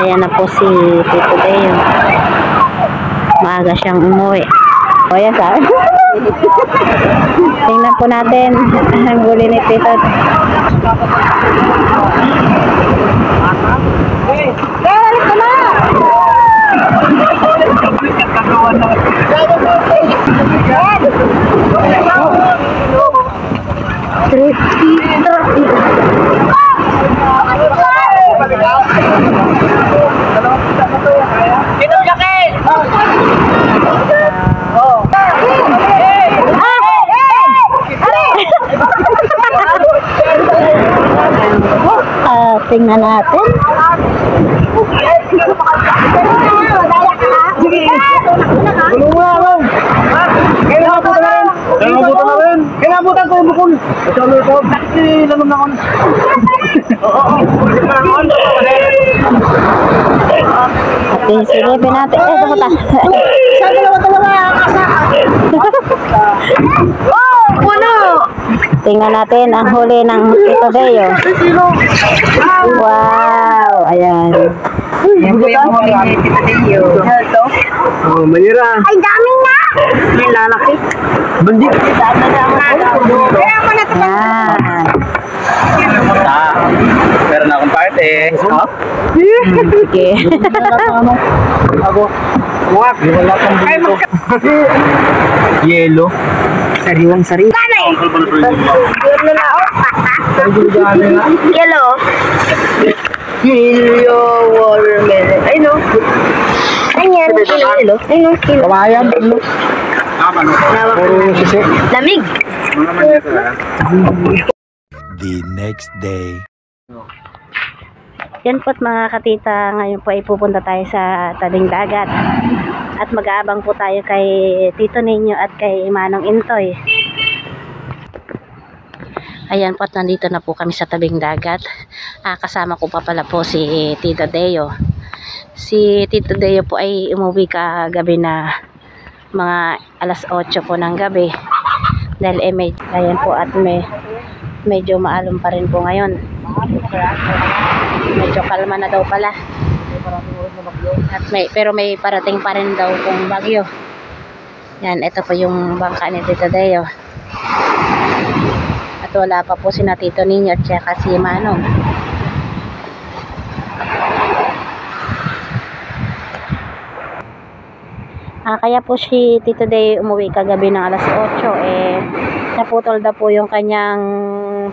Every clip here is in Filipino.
Ayan na po si Tito Deo. Maaga siyang umuwi. O yan sa tingnan po natin ang huli ni Tito. Tingnan natin. Kinabutan ko yung bukol. Kasi lanom na ko. Okay, silipin natin. Ito po ta. Oh, puno! Tingnan natin ang huli ng Tito Deo. Wow! Ayan. Yan po yung huli ni Tito Deo. Oh, manira. Ay, dami na! May lalaki. Bandit. Dami na ako. Kaya ako na Ayan. Meron na akong party. Sige. Ako. Wak. Wala kang dito. Yelo. Sariwang sari. Yelo na ako. Yelo. Yelo watermelon. Ay no. Ayan. Yelo. Ayun. Kawayan. Lamig. The next day. Yan po't mga katita, ngayon po ay pupunta tayo sa tabing dagat. At mag-aabang po tayo kay Tito Ninyo at kay Manong Intoy. Ayan po't nandito na po kami sa tabing dagat. Kasama ko pa pala po si Tito Deo. Si Tito Deo po ay umuwi kagabi na mga alas 8 po ng gabi. Dahil ayan po at medyo maalon pa rin po ngayon. Medyo kalma na daw pala. At pero may parating pa rin daw kung bagyo. Yan, ito po yung bangka ni Tito Deo. At wala pa po sina Tito Ninyo at saka si Manong. Kaya po si Tito Deo umuwi kagabi ng alas 8. Naputol daw po yung kanyang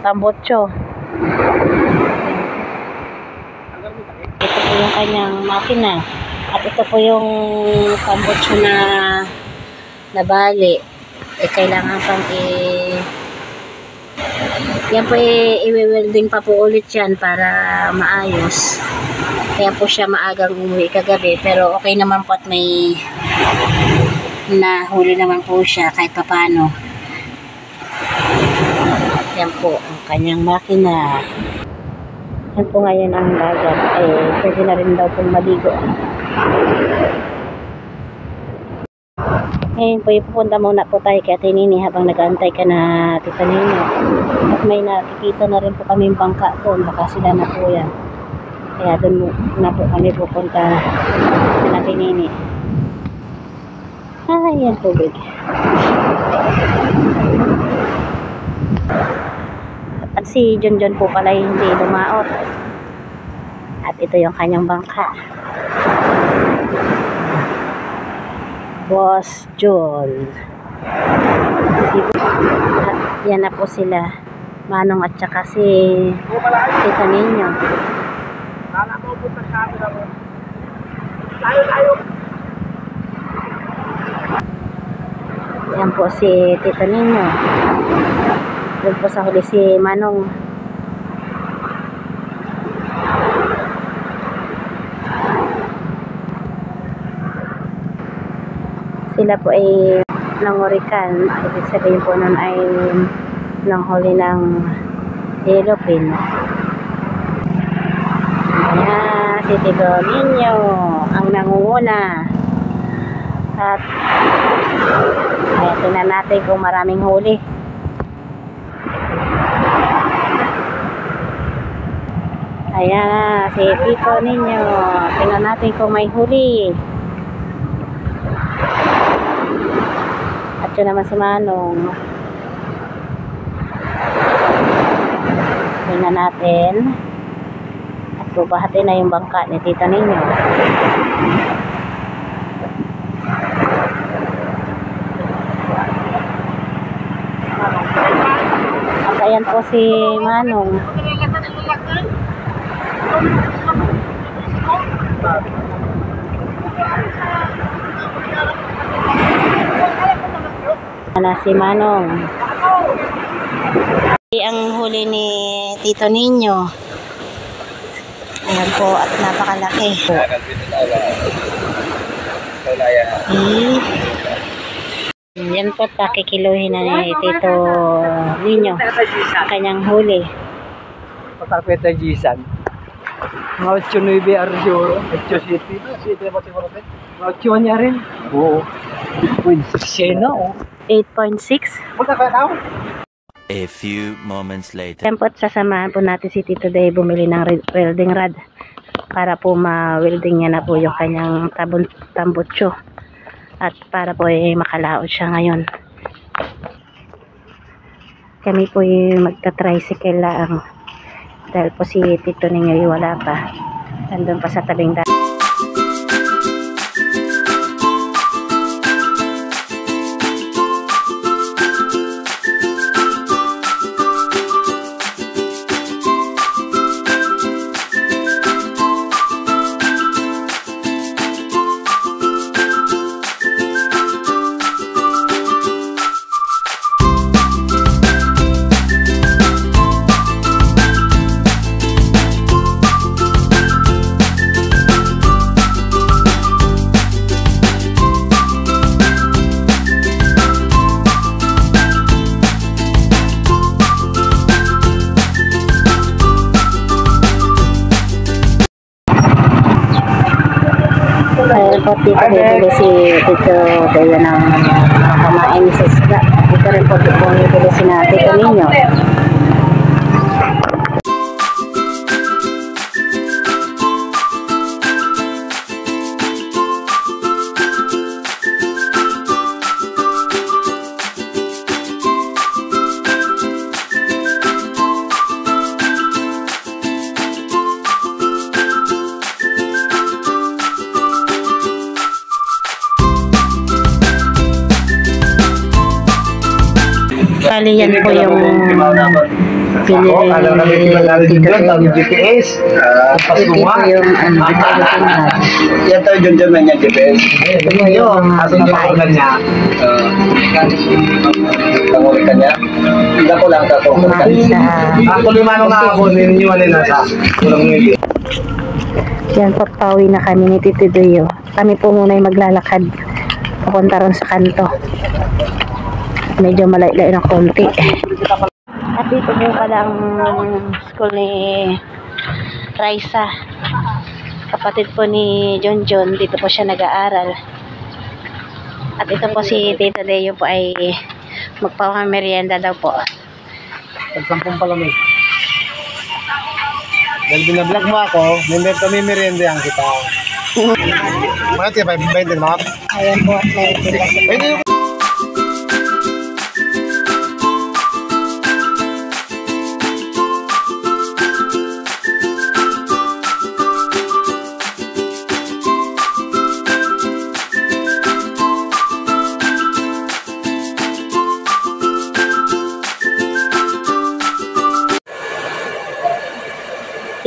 tambotso. Ito po yung kanyang makina. At ito po yung tambotso na nabali. Kailangan pang yan po i-welding pa po ulit yan para maayos. Kaya po siya maagang umuwi kagabi. Pero okay naman po at may nahuli naman po siya kahit papano. Yan po ang kanyang makina. Yan po ngayon ang dagat. Pwede na rin daw pong maligo. Ngayon po ipupunta muna po tayo kay Ate Nini habang nag-aantay ka na Tita Nino. At may nakikita na rin po kami bangka doon. Baka sila na po yan. Kaya doon na po kami pupunta kay Ate Nini. Yan tubig. At si John po pala hindi lumaot. At ito yung kanyang bangka. Boss John. At yan na po sila. Manong at saka si Tita Ninyo. Yan po si Tita Ninyo. Doon po sa huli si Manong. Sila po ay nangurikan. Ibig sabihin po nun ay nanghuli ng yellowfin. Ayan, si Tito Ninyo ang nangunguna. At tingnan natin kung maraming huli. Ayan, si Tito ninyo. Tingnan natin kung may huli. At yun naman si Manong. Tingnan natin. At bubahatin na yung bangka ni Tito ninyo. At ayan po si Manong. Na si Manong. Ang huli ni Tito ninyo. Ayan po, at napakalaki. Yan po, pakikiluhin na ni Tito ninyo ang kanyang huli. Patarpeta Gisan. Mga 8-9 Arjo, 8-7. 8 niya rin. Oo. 8.6 na, oh. 8.6. Punta ka tao? A few moments later. Yan po, at sasamahan po natin si Tito Day bumili ng welding rod para po ma-welding niya na po yung kanyang tambutso at para po makalaot siya ngayon. Kami po magta-tricycle lang dahil po si Tito ninyo wala pa, nandun pa sa tabing dagat. Ayan po, Tito, bibili si Tito Dayo ng kamain sa isda. Ito rin po bibili si na Tito ninyo. Bali, yan po yung pinili GPS. Ito yung Yan tayo dyan na niya GPS. ito po yung babae. niya. Tangulikan niya. Hindi ko lang ako. Isa. Ako lima nung ako, niniwalin na sa ulang ngiti. Yan po, pauwi na kami ni Tito Dayo. Kami po muna yung maglalakad papunta ron sa kanto. Medyo malay-lay ng konti. At dito po pala ang school ni Raisa. Kapatid po ni John. Dito po siya nag-aaral. At ito po si Tito Dayo po ay magpapamerienda daw po. Pagsampung pala may. Dahil binablog mo ako, may merienda ang kita. Mga tiya, 20 na. Ayan po, at may sila.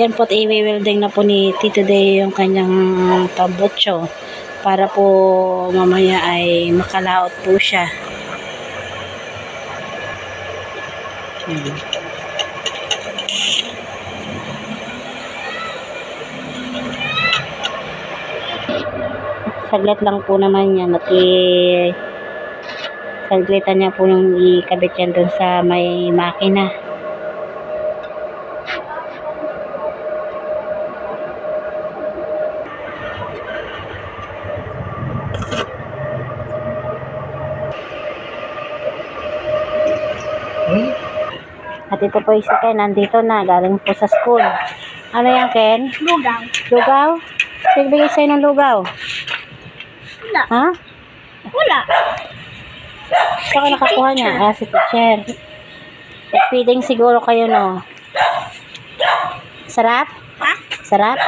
Yan po, i-welding na po ni Tito Day yung kanyang tambutso para po mamaya ay makalaot po siya. Saglit lang po naman yan at saglitan niya po yung ikabit yan dun sa may makina. At ito po isa kayo, nandito na, galing po sa school. Ano yan, Ken? Lugaw. Lugaw? Nagbigay sa'yo ng lugaw? Wala. Ha? Wala. Saan ka nakakuha niya? Ah, si teacher. Nagpiting siguro kayo, no? Sarap? Ha? Sarap?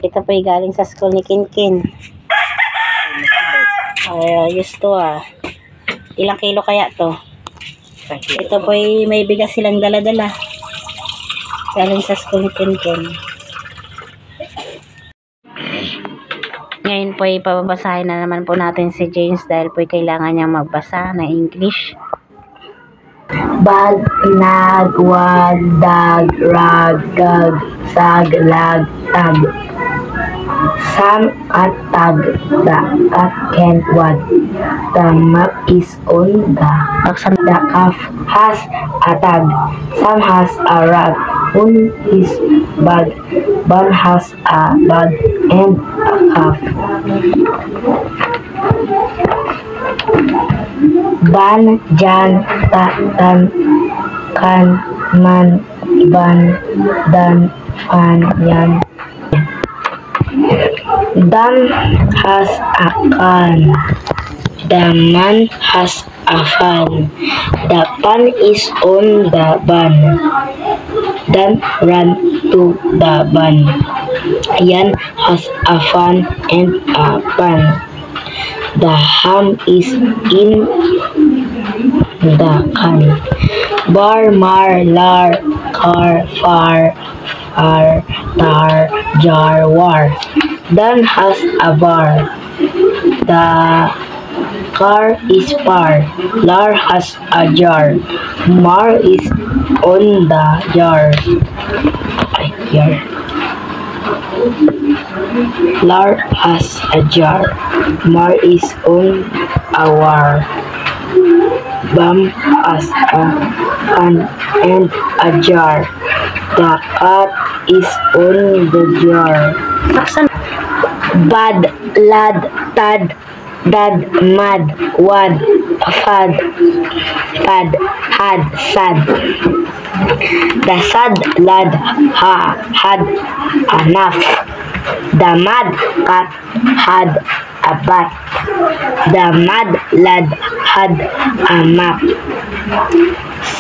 Ito po ay galing sa school ni Kinkin. Ay, ayos to ah. Ilang kilo kaya to? Ito po ay may bigas silang dala-dala. Galing sa school ni Kinkin. Ngayon po ay pababasahin na naman po natin si James dahil po ay kailangan niyang magbasa ng English. Bag, nag, wag, dag, rag, gag, sag, lag, tag. Sam at tag, the at can what. The map is on the calf has a tag. Sam has a rag on his bag. Ban has a bag and a calf. Ban, jan, tan, kan, man, ban, dan, pan, yan. Dan has a can. The man has a fan. The pan is on the ban. Dan ran to the ban. Yan has a fan and a pan. The ham is in the can. Bar, mar, lar, car, far, ar, tar, jar, war. Dan has a bar. The car is far. Lar has a jar. Mar is on the jar. Jar. Lar has a jar. Mar is on a war. Bam has a pan and a jar. The cat is on the jar. Bad, lad, tad, dad, mad, wad, fad, pad, had, sad. The sad lad had enough. The mad cat had a bat. The mad lad had a map.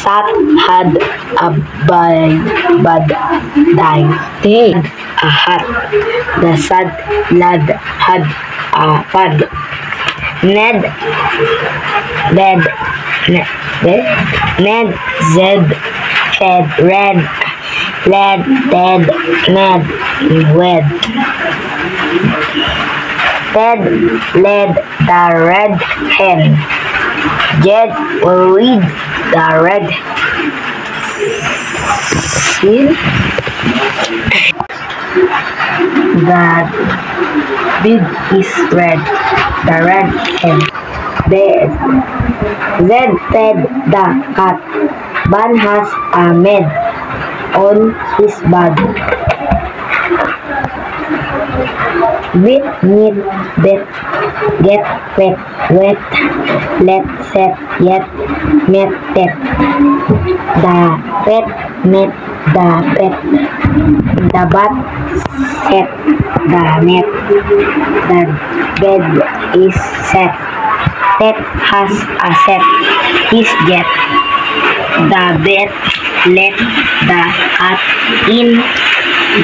Sat had a bad day. A hat. The sad lad had a pad. Ned Zed fed red led dead Ned wed. Ted led the red hen. Jed worried the red hen. The big is red. The red hen. Zed fed the cat. Ban has a med on his body. Wet, need, bet, get, wet, wet, let, set, yet, met, pet. The pet, met, the pet. The bat, set, the net. The bed is set. Pet has a set. His jet. The bed let the cat in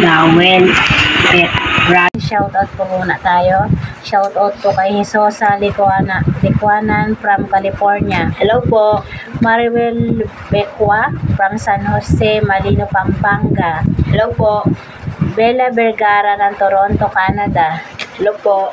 the well pet. Shoutout po muna tayo. Shoutout po kay Hisosa Licuanan from California. Hello po. Maribel Becua from San Jose, Malino, Pampanga. Hello po. Bella Vergara ng Toronto, Canada. Hello po.